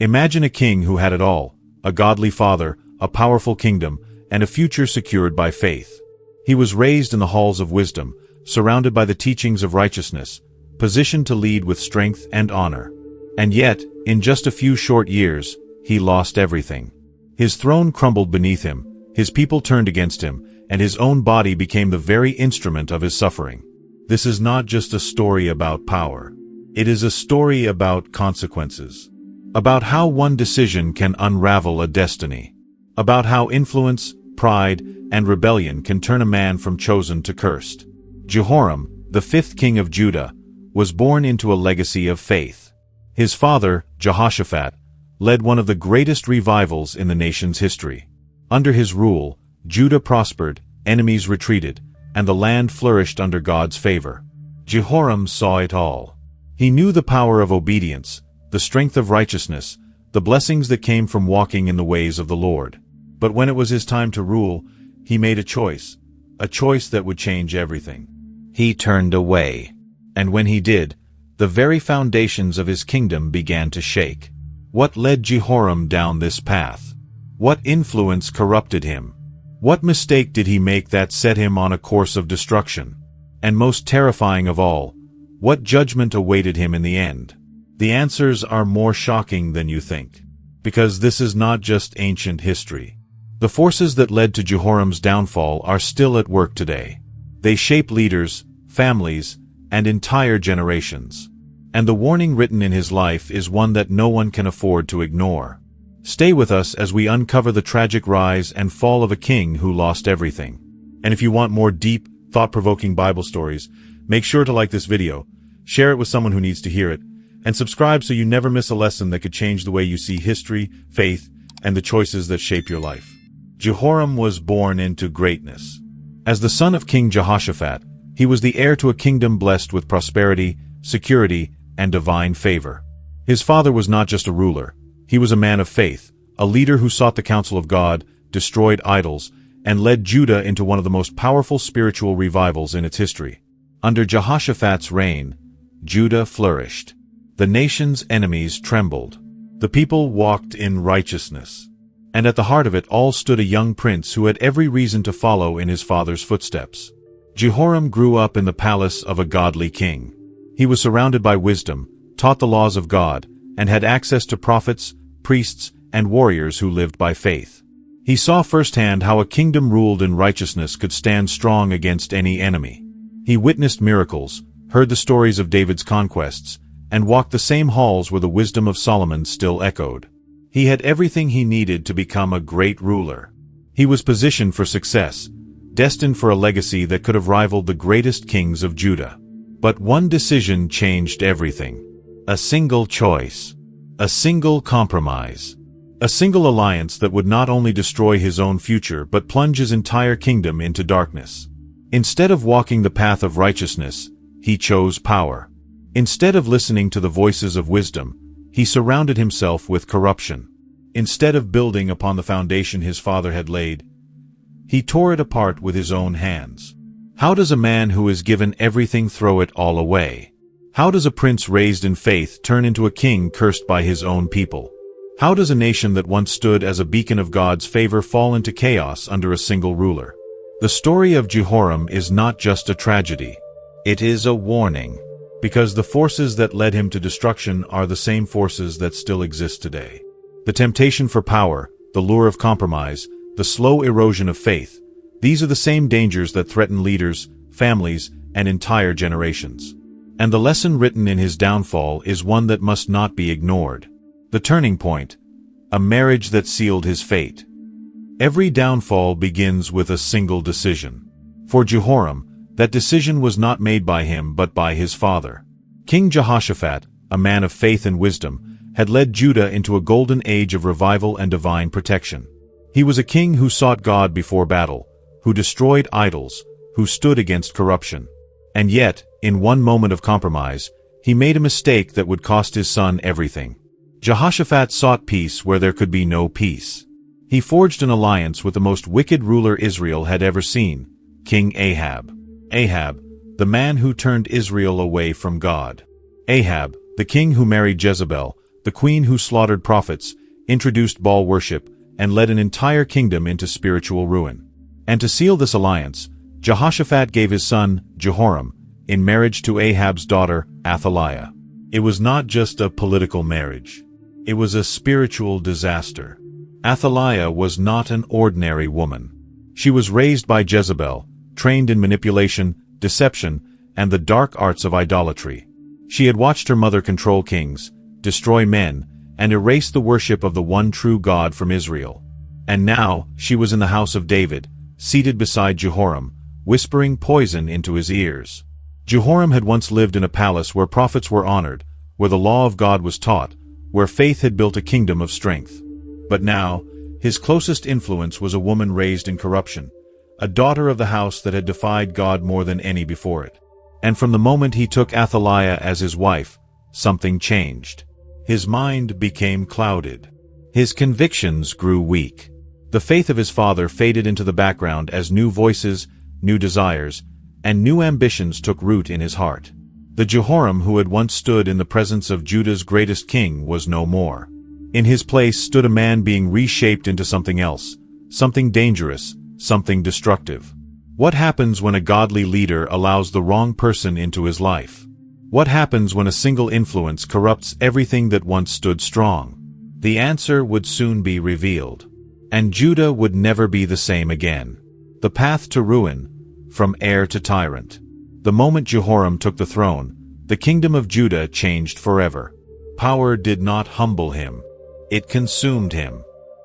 Imagine a king who had it all: a godly father, a powerful kingdom, and a future secured by faith. He was raised in the halls of wisdom, surrounded by the teachings of righteousness, positioned to lead with strength and honor. And yet, in just a few short years, he lost everything. His throne crumbled beneath him, his people turned against him, and his own body became the very instrument of his suffering. This is not just a story about power. It is a story about consequences. About how one decision can unravel a destiny. About how influence, pride, and rebellion can turn a man from chosen to cursed. Jehoram, the fifth king of Judah, was born into a legacy of faith. His father, Jehoshaphat, led one of the greatest revivals in the nation's history. Under his rule, Judah prospered, enemies retreated, and the land flourished under God's favor. Jehoram saw it all. He knew the power of obedience, the strength of righteousness, the blessings that came from walking in the ways of the Lord. But when it was his time to rule, he made a choice that would change everything. He turned away. And when he did, the very foundations of his kingdom began to shake. What led Jehoram down this path? What influence corrupted him? What mistake did he make that set him on a course of destruction? And most terrifying of all, what judgment awaited him in the end? The answers are more shocking than you think. Because this is not just ancient history. The forces that led to Jehoram's downfall are still at work today. They shape leaders, families, and entire generations. And the warning written in his life is one that no one can afford to ignore. Stay with us as we uncover the tragic rise and fall of a king who lost everything. And if you want more deep, thought-provoking Bible stories, make sure to like this video, share it with someone who needs to hear it, and subscribe so you never miss a lesson that could change the way you see history, faith, and the choices that shape your life. Jehoram was born into greatness. As the son of King Jehoshaphat, he was the heir to a kingdom blessed with prosperity, security, and divine favor. His father was not just a ruler. He was a man of faith, a leader who sought the counsel of God, destroyed idols, and led Judah into one of the most powerful spiritual revivals in its history. Under Jehoshaphat's reign, Judah flourished. The nation's enemies trembled. The people walked in righteousness. And at the heart of it all stood a young prince who had every reason to follow in his father's footsteps. Jehoram grew up in the palace of a godly king. He was surrounded by wisdom, taught the laws of God, and had access to prophets, priests, and warriors who lived by faith. He saw firsthand how a kingdom ruled in righteousness could stand strong against any enemy. He witnessed miracles, heard the stories of David's conquests, and walked the same halls where the wisdom of Solomon still echoed. He had everything he needed to become a great ruler. He was positioned for success, destined for a legacy that could have rivaled the greatest kings of Judah. But one decision changed everything. A single choice. A single compromise. A single alliance that would not only destroy his own future but plunge his entire kingdom into darkness. Instead of walking the path of righteousness, he chose power. Instead of listening to the voices of wisdom, he surrounded himself with corruption. Instead of building upon the foundation his father had laid, he tore it apart with his own hands. How does a man who is given everything throw it all away? How does a prince raised in faith turn into a king cursed by his own people? How does a nation that once stood as a beacon of God's favor fall into chaos under a single ruler? The story of Jehoram is not just a tragedy. It is a warning. Because the forces that led him to destruction are the same forces that still exist today. The temptation for power, the lure of compromise, the slow erosion of faith, these are the same dangers that threaten leaders, families, and entire generations. And the lesson written in his downfall is one that must not be ignored. The turning point, a marriage that sealed his fate. Every downfall begins with a single decision. For Jehoram, that decision was not made by him but by his father. King Jehoshaphat, a man of faith and wisdom, had led Judah into a golden age of revival and divine protection. He was a king who sought God before battle, who destroyed idols, who stood against corruption. And yet, in one moment of compromise, he made a mistake that would cost his son everything. Jehoshaphat sought peace where there could be no peace. He forged an alliance with the most wicked ruler Israel had ever seen, King Ahab. Ahab, the man who turned Israel away from God. Ahab, the king who married Jezebel, the queen who slaughtered prophets, introduced Baal worship, and led an entire kingdom into spiritual ruin. And to seal this alliance, Jehoshaphat gave his son, Jehoram, in marriage to Ahab's daughter, Athaliah. It was not just a political marriage. It was a spiritual disaster. Athaliah was not an ordinary woman. She was raised by Jezebel, trained in manipulation, deception, and the dark arts of idolatry. She had watched her mother control kings, destroy men, and erase the worship of the one true God from Israel. And now, she was in the house of David, seated beside Jehoram, whispering poison into his ears. Jehoram had once lived in a palace where prophets were honored, where the law of God was taught, where faith had built a kingdom of strength. But now, his closest influence was a woman raised in corruption, a daughter of the house that had defied God more than any before it. And from the moment he took Athaliah as his wife, something changed. His mind became clouded. His convictions grew weak. The faith of his father faded into the background as new voices, new desires, and new ambitions took root in his heart. The Jehoram who had once stood in the presence of Judah's greatest king was no more. In his place stood a man being reshaped into something else, something dangerous, something destructive. What happens when a godly leader allows the wrong person into his life? What happens when a single influence corrupts everything that once stood strong? The answer would soon be revealed. And Judah would never be the same again. The path to ruin, from heir to tyrant. The moment Jehoram took the throne, the kingdom of Judah changed forever. Power did not humble him. It consumed him.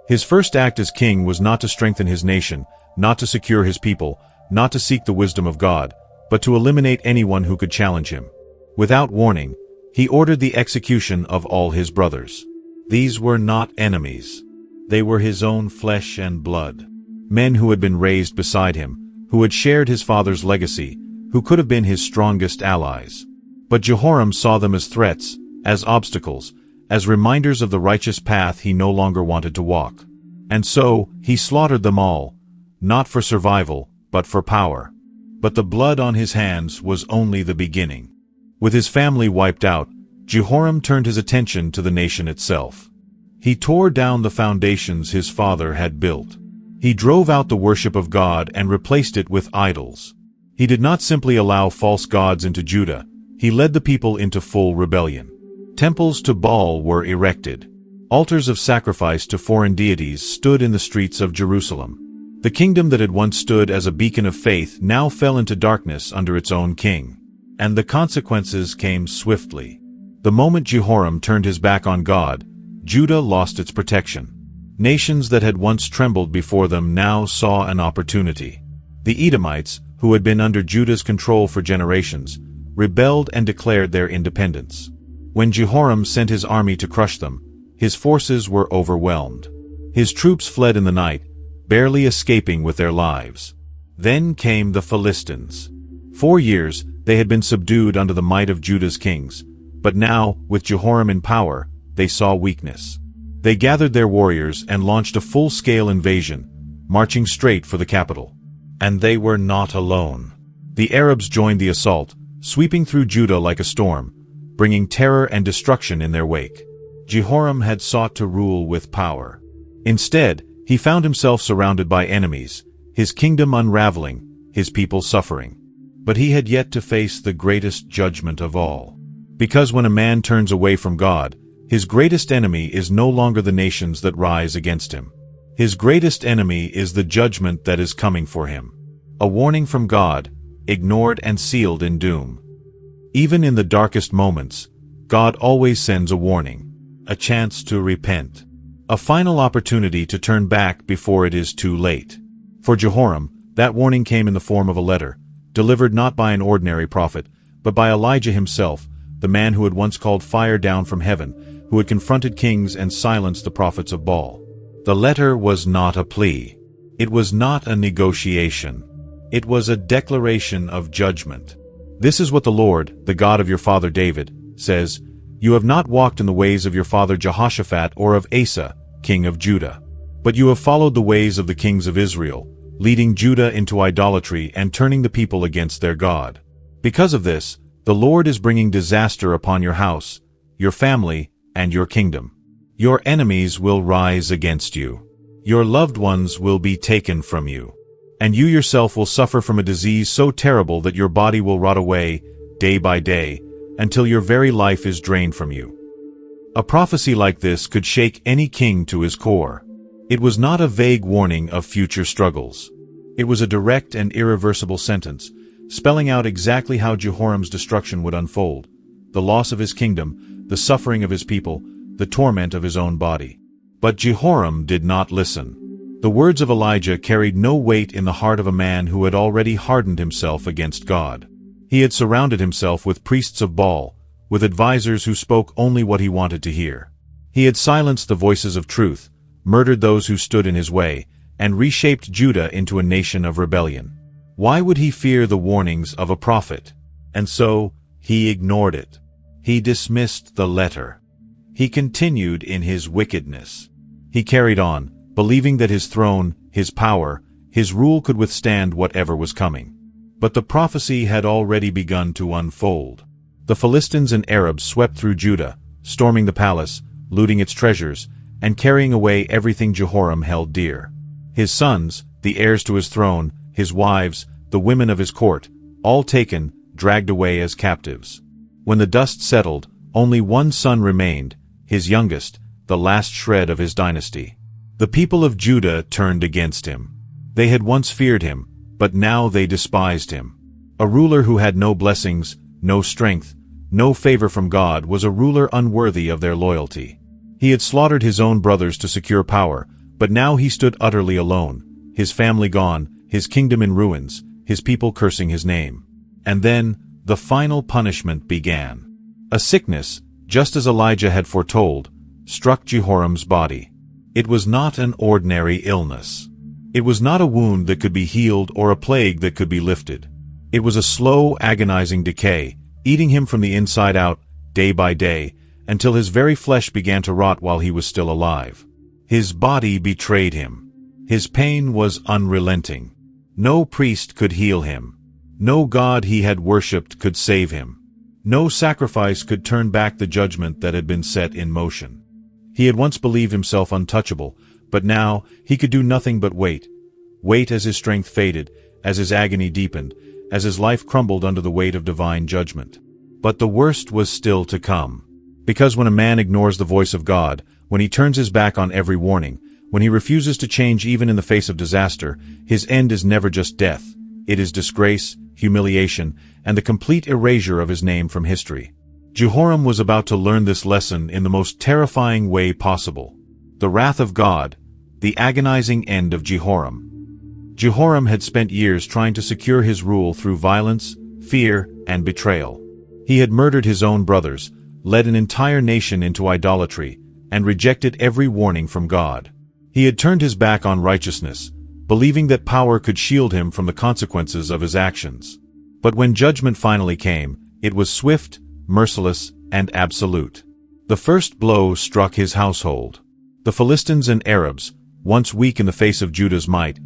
His first act as king was not to strengthen his nation, not to secure his people, not to seek the wisdom of God, but to eliminate anyone who could challenge him. Without warning, he ordered the execution of all his brothers. These were not enemies. They were his own flesh and blood. Men who had been raised beside him, who had shared his father's legacy, who could have been his strongest allies. But Jehoram saw them as threats, as obstacles, as reminders of the righteous path he no longer wanted to walk. And so, he slaughtered them all, not for survival, but for power. But the blood on his hands was only the beginning. With his family wiped out, Jehoram turned his attention to the nation itself. He tore down the foundations his father had built. He drove out the worship of God and replaced it with idols. He did not simply allow false gods into Judah, he led the people into full rebellion. Temples to Baal were erected. Altars of sacrifice to foreign deities stood in the streets of Jerusalem. The kingdom that had once stood as a beacon of faith now fell into darkness under its own king. And the consequences came swiftly. The moment Jehoram turned his back on God, Judah lost its protection. Nations that had once trembled before them now saw an opportunity. The Edomites, who had been under Judah's control for generations, rebelled and declared their independence. When Jehoram sent his army to crush them, his forces were overwhelmed. His troops fled in the night, barely escaping with their lives. Then came the Philistines. 4 years, they had been subdued under the might of Judah's kings, but now, with Jehoram in power, they saw weakness. They gathered their warriors and launched a full-scale invasion, marching straight for the capital. And they were not alone. The Arabs joined the assault, sweeping through Judah like a storm, bringing terror and destruction in their wake. Jehoram had sought to rule with power. Instead, he found himself surrounded by enemies, his kingdom unraveling, his people suffering. But he had yet to face the greatest judgment of all. Because when a man turns away from God, his greatest enemy is no longer the nations that rise against him. His greatest enemy is the judgment that is coming for him. A warning from God, ignored and sealed in doom. Even in the darkest moments, God always sends a warning, a chance to repent, a final opportunity to turn back before it is too late. For Jehoram, that warning came in the form of a letter, delivered not by an ordinary prophet, but by Elijah himself, the man who had once called fire down from heaven, who had confronted kings and silenced the prophets of Baal. The letter was not a plea. It was not a negotiation. It was a declaration of judgment. This is what the Lord, the God of your father David, says, "You have not walked in the ways of your father Jehoshaphat or of Asa, king of Judah. But you have followed the ways of the kings of Israel, leading Judah into idolatry and turning the people against their God. Because of this, the Lord is bringing disaster upon your house, your family, and your kingdom. Your enemies will rise against you. Your loved ones will be taken from you. And you yourself will suffer from a disease so terrible that your body will rot away, day by day, until your very life is drained from you. A prophecy like this could shake any king to his core. It was not a vague warning of future struggles. It was a direct and irreversible sentence, spelling out exactly how Jehoram's destruction would unfold: the loss of his kingdom, the suffering of his people, the torment of his own body. But Jehoram did not listen. The words of Elijah carried no weight in the heart of a man who had already hardened himself against God. He had surrounded himself with priests of Baal, with advisers who spoke only what he wanted to hear. He had silenced the voices of truth, murdered those who stood in his way, and reshaped Judah into a nation of rebellion. Why would he fear the warnings of a prophet? And so, he ignored it. He dismissed the letter. He continued in his wickedness. He carried on, believing that his throne, his power, his rule could withstand whatever was coming. But the prophecy had already begun to unfold. The Philistines and Arabs swept through Judah, storming the palace, looting its treasures, and carrying away everything Jehoram held dear. His sons, the heirs to his throne, his wives, the women of his court, all taken, dragged away as captives. When the dust settled, only one son remained, his youngest, the last shred of his dynasty. The people of Judah turned against him. They had once feared him, but now they despised him. A ruler who had no blessings, no strength, no favor from God was a ruler unworthy of their loyalty. He had slaughtered his own brothers to secure power, but now he stood utterly alone, his family gone, his kingdom in ruins, his people cursing his name. And then, the final punishment began. A sickness, just as Elijah had foretold, struck Jehoram's body. It was not an ordinary illness. It was not a wound that could be healed or a plague that could be lifted. It was a slow, agonizing decay, eating him from the inside out, day by day, until his very flesh began to rot while he was still alive. His body betrayed him. His pain was unrelenting. No priest could heal him. No God he had worshipped could save him. No sacrifice could turn back the judgment that had been set in motion. He had once believed himself untouchable, but now he could do nothing but wait. Wait as his strength faded, as his agony deepened, as his life crumbled under the weight of divine judgment. But the worst was still to come. Because when a man ignores the voice of God, when he turns his back on every warning, when he refuses to change even in the face of disaster, his end is never just death. It is disgrace, humiliation, and the complete erasure of his name from history. Jehoram was about to learn this lesson in the most terrifying way possible. The wrath of God, the agonizing end of Jehoram. Jehoram had spent years trying to secure his rule through violence, fear, and betrayal. He had murdered his own brothers, led an entire nation into idolatry, and rejected every warning from God. He had turned his back on righteousness, believing that power could shield him from the consequences of his actions. But when judgment finally came, it was swift, merciless, and absolute. The first blow struck his household. The Philistines and Arabs, once weak in the face of Judah's might,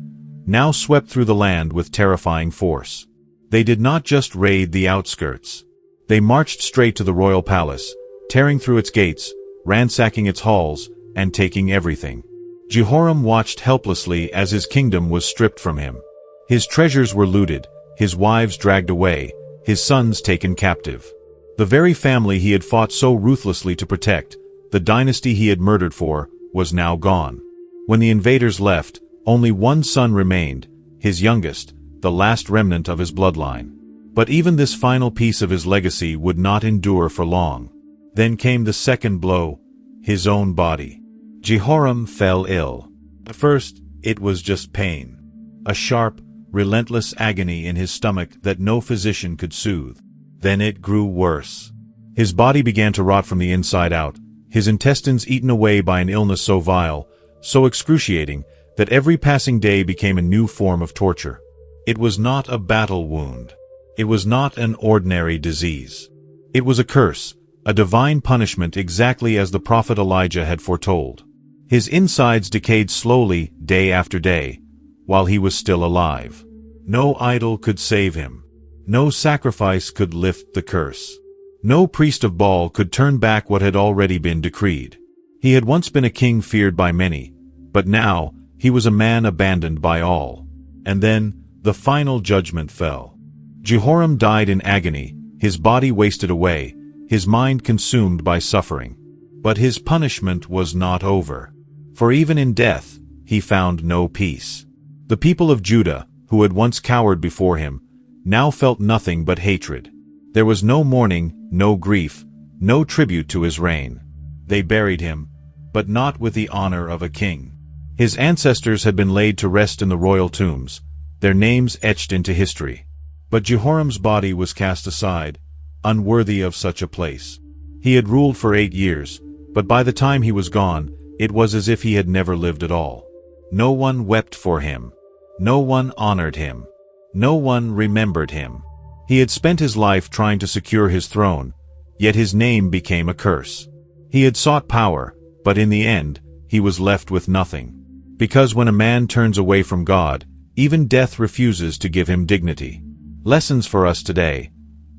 now swept through the land with terrifying force. They did not just raid the outskirts. They marched straight to the royal palace, tearing through its gates, ransacking its halls, and taking everything. Jehoram watched helplessly as his kingdom was stripped from him. His treasures were looted, his wives dragged away, his sons taken captive. The very family he had fought so ruthlessly to protect, the dynasty he had murdered for, was now gone. When the invaders left, only one son remained, his youngest, the last remnant of his bloodline. But even this final piece of his legacy would not endure for long. Then came the second blow, his own body. Jehoram fell ill. At first, it was just pain. A sharp, relentless agony in his stomach that no physician could soothe. Then it grew worse. His body began to rot from the inside out, his intestines eaten away by an illness so vile, so excruciating, that every passing day became a new form of torture. It was not a battle wound. It was not an ordinary disease. It was a curse, a divine punishment exactly as the prophet Elijah had foretold. His insides decayed slowly, day after day, while he was still alive. No idol could save him. No sacrifice could lift the curse. No priest of Baal could turn back what had already been decreed. He had once been a king feared by many, but now he was a man abandoned by all. And then the final judgment fell. Jehoram died in agony, his body wasted away, his mind consumed by suffering. But his punishment was not over. For even in death, he found no peace. The people of Judah, who had once cowered before him, now felt nothing but hatred. There was no mourning, no grief, no tribute to his reign. They buried him, but not with the honor of a king. His ancestors had been laid to rest in the royal tombs, their names etched into history. But Jehoram's body was cast aside, unworthy of such a place. He had ruled for 8 years, but by the time he was gone, it was as if he had never lived at all. No one wept for him. No one honored him. No one remembered him. He had spent his life trying to secure his throne, yet his name became a curse. He had sought power, but in the end, he was left with nothing. Because when a man turns away from God, even death refuses to give him dignity. Lessons for us today.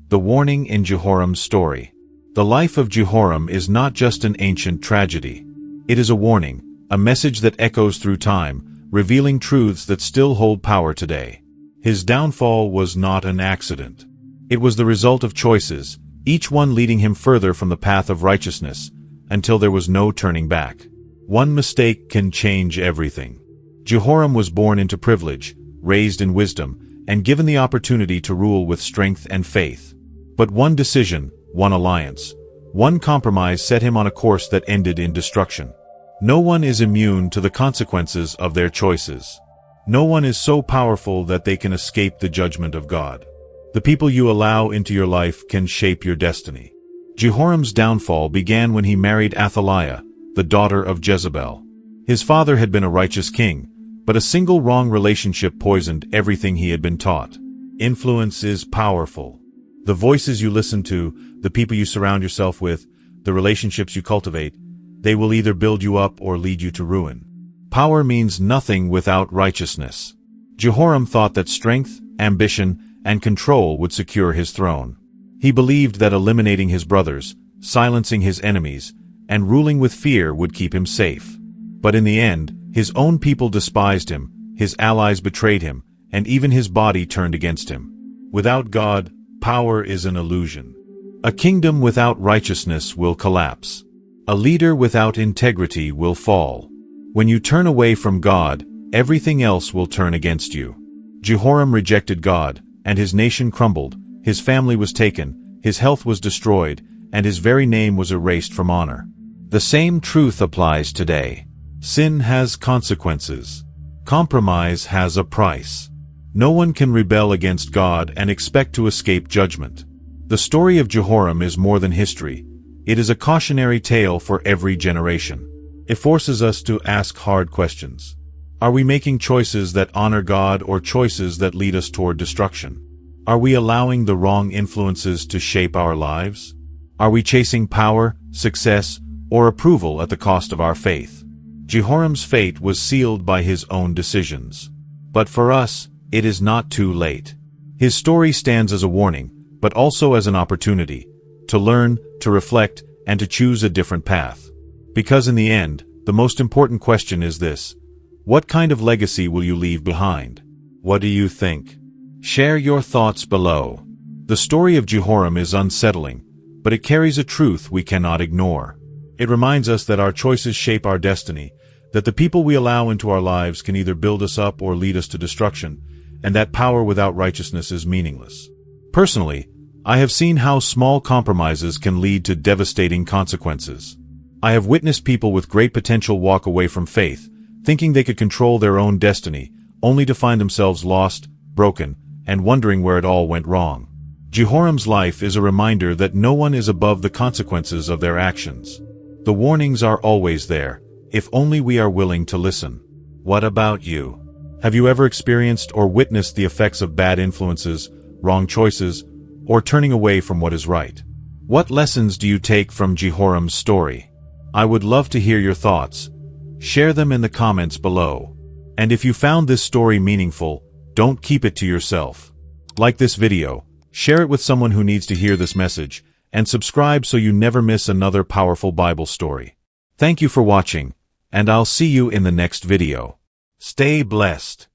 The warning in Jehoram's story. The life of Jehoram is not just an ancient tragedy. It is a warning, a message that echoes through time, revealing truths that still hold power today. His downfall was not an accident. It was the result of choices, each one leading him further from the path of righteousness, until there was no turning back. One mistake can change everything. Jehoram was born into privilege, raised in wisdom, and given the opportunity to rule with strength and faith. But one decision, one alliance, one compromise set him on a course that ended in destruction. No one is immune to the consequences of their choices. No one is so powerful that they can escape the judgment of God. The people you allow into your life can shape your destiny. Jehoram's downfall began when he married Athaliah, the daughter of Jezebel. His father had been a righteous king, but a single wrong relationship poisoned everything he had been taught. Influence is powerful. The voices you listen to, the people you surround yourself with, the relationships you cultivate, they will either build you up or lead you to ruin. Power means nothing without righteousness. Jehoram thought that strength, ambition, and control would secure his throne. He believed that eliminating his brothers, silencing his enemies, and ruling with fear would keep him safe. But in the end, his own people despised him, his allies betrayed him, and even his body turned against him. Without God, power is an illusion. A kingdom without righteousness will collapse. A leader without integrity will fall. When you turn away from God, everything else will turn against you. Jehoram rejected God, and his nation crumbled, his family was taken, his health was destroyed, and his very name was erased from honor. The same truth applies today. Sin has consequences. Compromise has a price. No one can rebel against God and expect to escape judgment. The story of Jehoram is more than history. It is a cautionary tale for every generation. It forces us to ask hard questions. Are we making choices that honor God or choices that lead us toward destruction? Are we allowing the wrong influences to shape our lives? Are we chasing power, success, or approval at the cost of our faith? Jehoram's fate was sealed by his own decisions. But for us, it is not too late. His story stands as a warning, but also as an opportunity to learn, to reflect, and to choose a different path. Because in the end, the most important question is this: what kind of legacy will you leave behind? What do you think? Share your thoughts below. The story of Jehoram is unsettling, but it carries a truth we cannot ignore. It reminds us that our choices shape our destiny, that the people we allow into our lives can either build us up or lead us to destruction, and that power without righteousness is meaningless. Personally, I have seen how small compromises can lead to devastating consequences. I have witnessed people with great potential walk away from faith, thinking they could control their own destiny, only to find themselves lost, broken, and wondering where it all went wrong. Jehoram's life is a reminder that no one is above the consequences of their actions. The warnings are always there, if only we are willing to listen. What about you? Have you ever experienced or witnessed the effects of bad influences, wrong choices, or turning away from what is right? What lessons do you take from Jehoram's story? I would love to hear your thoughts. Share them in the comments below. And if you found this story meaningful, don't keep it to yourself. Like this video, share it with someone who needs to hear this message, and subscribe so you never miss another powerful Bible story. Thank you for watching, and I'll see you in the next video. Stay blessed.